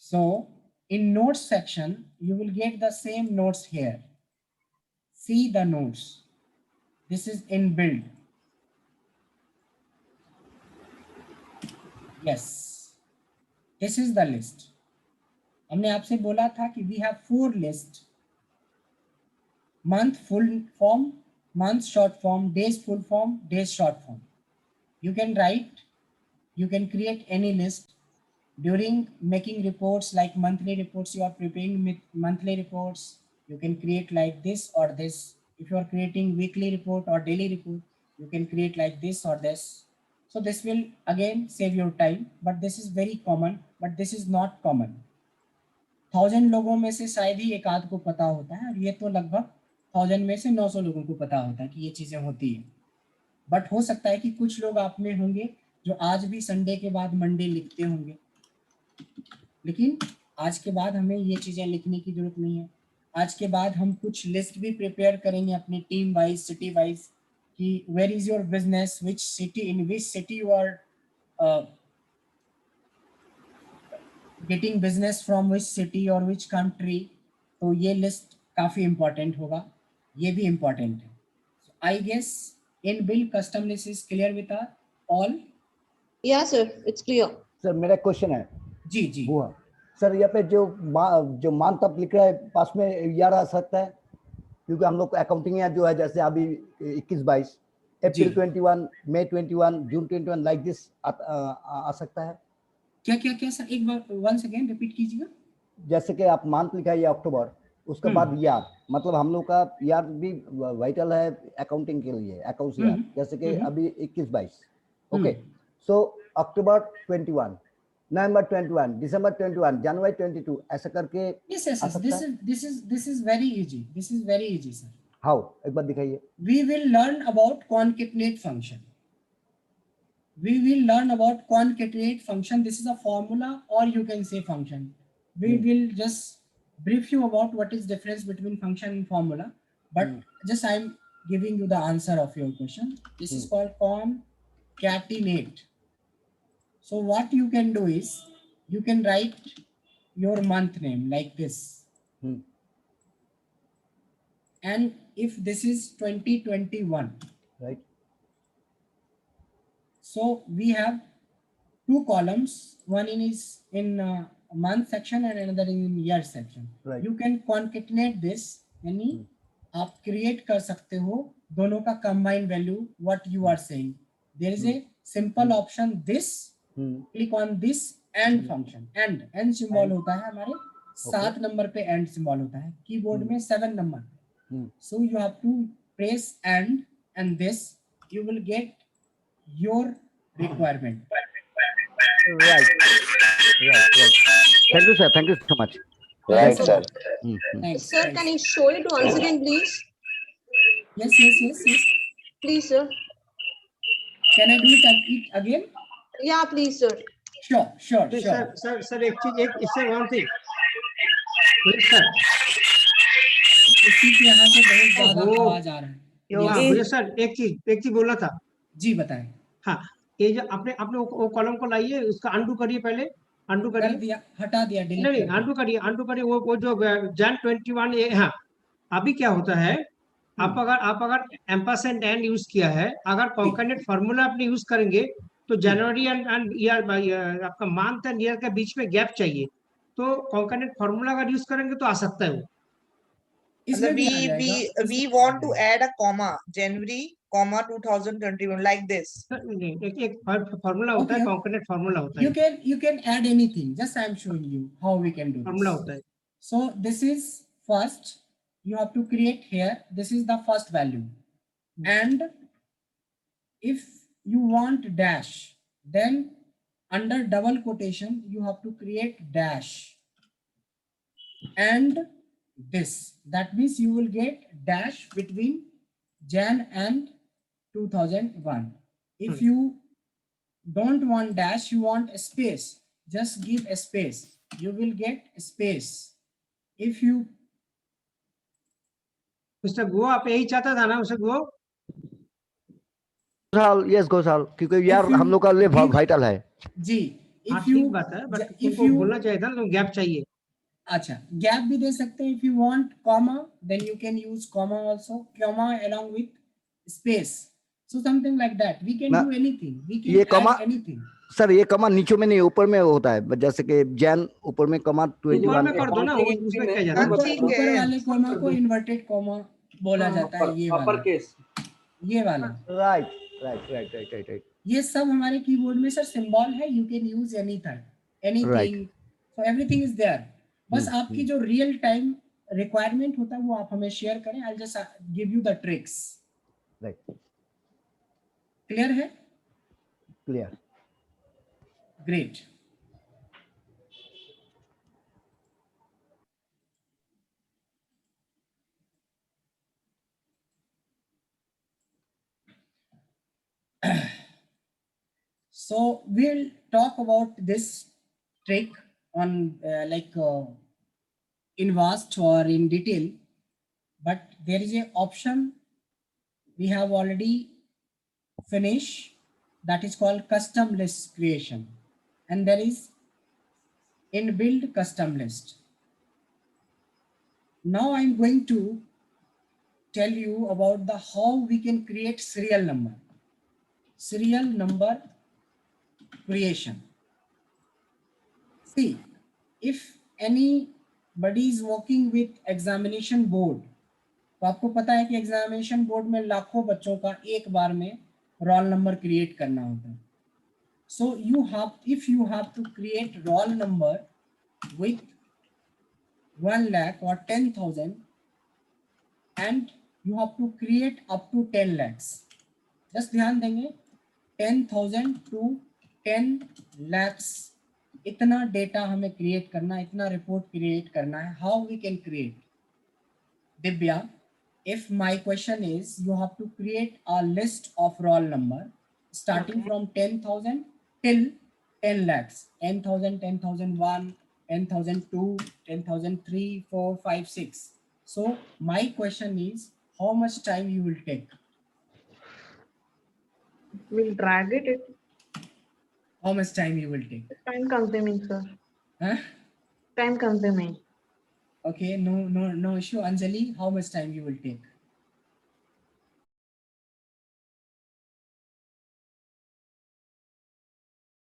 So in notes section you will get the same notes here. See the notes, this is inbuilt. Yes, this is the list. हमने आपसे बोला था कि we have 4 lists: month full form, month short form, days full form, days short form. You can write, you can create any list during making reports, like monthly reports. You are preparing monthly reports, you can create like this or this. If you are creating weekly report or daily report, you can create like this or this. So this will again save your time, but this is very common, but this is not common. 1000 लोगों में से शायद ही एक आध को पता होता है, और ये तो लगभग 1000 में से 900 लोगों को पता होता है कि ये चीजें होती है। बट हो सकता है कि कुछ लोग आप में होंगे जो आज भी संडे के बाद मंडे लिखते होंगे, लेकिन आज के बाद हमें ये चीजें लिखने की जरूरत नहीं है। आज के बाद हम कुछ लिस्ट भी प्रिपेयर करेंगे अपनी टीम वाइज, सिटी वाइज, कि where is your business, which city, in which city you are getting business from, which city और विच कंट्री। तो ये लिस्ट काफी इंपॉर्टेंट होगा, ये भी इंपॉर्टेंट है। I guess in bill custom list is clear with all? या sir, it's clear. Sir मेरा क्वेश्चन है। जी जी वो सर, यहाँ पे जो मंथ आप लिख रहा है पास में ईयर आ सकता है, क्योंकि हम लोग अकाउंटिंग जो है जैसे अभी 21-22, अप्रैल 21, मई 21, जून 21 लाइक दिस आ सकता है। क्या क्या क्या सर, एक बार वंस अगेन रिपीट कीजिएगा। जैसे कि आप मंथ लिखा है या अक्टूबर, उसके बाद ईयर, मतलब हम लोग का ईयर भी वाइटल है अकाउंटिंग के लिए, अकाउंट्स ईयर, जैसे कि अभी 21-22, ओके। सो अक्टूबर 21, नवंबर 21, दिसंबर 21, जनवरी 22, ऐसा करके। Yes, yes, yes. This is very easy. This is very easy, sir. How? एक बार दिखाइए। We will learn about concatenate function. We will learn about concatenate function. This is a formula, or you can say function. We will just brief you about what is difference between function and formula. But just I'm giving you the answer of your question. This is called concatenate. So what you can do is you can write your month name like this. And if this is 2021, right? So we have 2 columns. One is in month section and another in year section. Right. You can concatenate this, यानी आप create कर सकते हो दोनों का combined value. What you are saying? There is a simple option. This click on this and function. And symbol होता है हमारे 7 नंबर पे end symbol होता है, कीबोर्ड में 7 नंबर पे. So you have to press and this you will get your requirement. Right. Thank you, sir. Thank you so much. Right, sir. Thanks. Sir, can you show it once again, please? Yes. Please, sir. Can I do it again? Yeah, please, sir. Sure. Sir एक चीज, एक इससे one thing please sir, किसी के यहाँ से बहुत ज्यादा आवाज आ रहा है। सर एक चीज बोलना था। जी बताएं। हाँ, ये जो आपने वो कॉलम को लाइए, उसका अंडू करिए, पहले अंडू करिए। कर दिया, हटा दिया, डिलीट नहीं, अंडू करिए वो जो जन 21 ये। हाँ, अभी क्या होता है, आप अगर एम्परसेंड एंड यूज किया है, अगर कॉन्कैटेनेट फार्मूला आपने यूज करेंगे तो जनवरी एंड ईयर, आपका मंथ एंड ईयर के बीच में गैप चाहिए, तो कॉन्कैटेनेट फार्मूला अगर यूज करेंगे तो आ सकता है वो। We want to add a comma, January, comma 2021, like this. एक फार्मूला होता है, कॉन्कैटेनेट फार्मूला होता है। You can add anything. Just I am showing you how we can do this. Formula होता है। So this is first. You have to create here. This is the first value, and if you want dash, then under double quotation you have to create dash and this. That means you will get dash between Jan and 2001. If you don't want dash, you want a space, just give a space, you will get a space. If you mister go, आप यही चाहता था ना mister गो? Yes go साल, क्योंकि यार हम लोग का लिए वाइटल है जी, हाँ if ठीक you बात है, बट if तुमको you बोलना चाहिए था ना, गैप चाहिए। अच्छा गैप भी दे सकते हैं, if you want comma then you can use comma also, comma along with space, so something like that we can ना, do anything, we ये can कमा add anything. सर ये कमा नीचे में नहीं ऊपर में होता है, जैसे कि जैन ऊपर में कमा ऊपर 21 में कर दो ना, वो उसमें क्या जाता हाँ, है। ठीक ऊपर है। वाले कॉमा को इन्वर्टेड कॉमा बोला जाता है, ये वाला, ये वाला, right right right right right right ये सब हमारे कीबोर्ड में सर सिंबल है, you can use anything, so everything is there. बस आपकी जो रियल टाइम रिक्वायरमेंट होता है वो आप हमें शेयर करें, I just give you the tricks. Right clear है? Clear. Great. So we'll talk about this trick on in vast or in detail, but there is a option we have already finished, that is called custom list creation, and there is inbuilt custom list. Now I'm going to tell you about the how we can create serial number creation. See, if anybody is working with examination board, तो आपको पता है कि examination board में लाखों बच्चों का एक बार में रोल नंबर क्रिएट करना होता है। So if you have to create roll number with 1 lakh or 10,000 and you have to create up to 10 lakhs, just ध्यान देंगे 10,000 to 10 lakhs इतना डेटा हमें क्रिएट करना, इतना रिपोर्ट क्रिएट करना है। How we can create? Divya, if my question is you have to create a list of roll number starting from 10,000 till 10 lakhs, 10,000, 10,001, 10,002, 10,003, 4, 5, 6. So my question is how much time you will take? We'll drag it. How much time you will take? Time consuming, sir. Huh? Time consuming. Okay, no issue. Anjali, how much time you will take?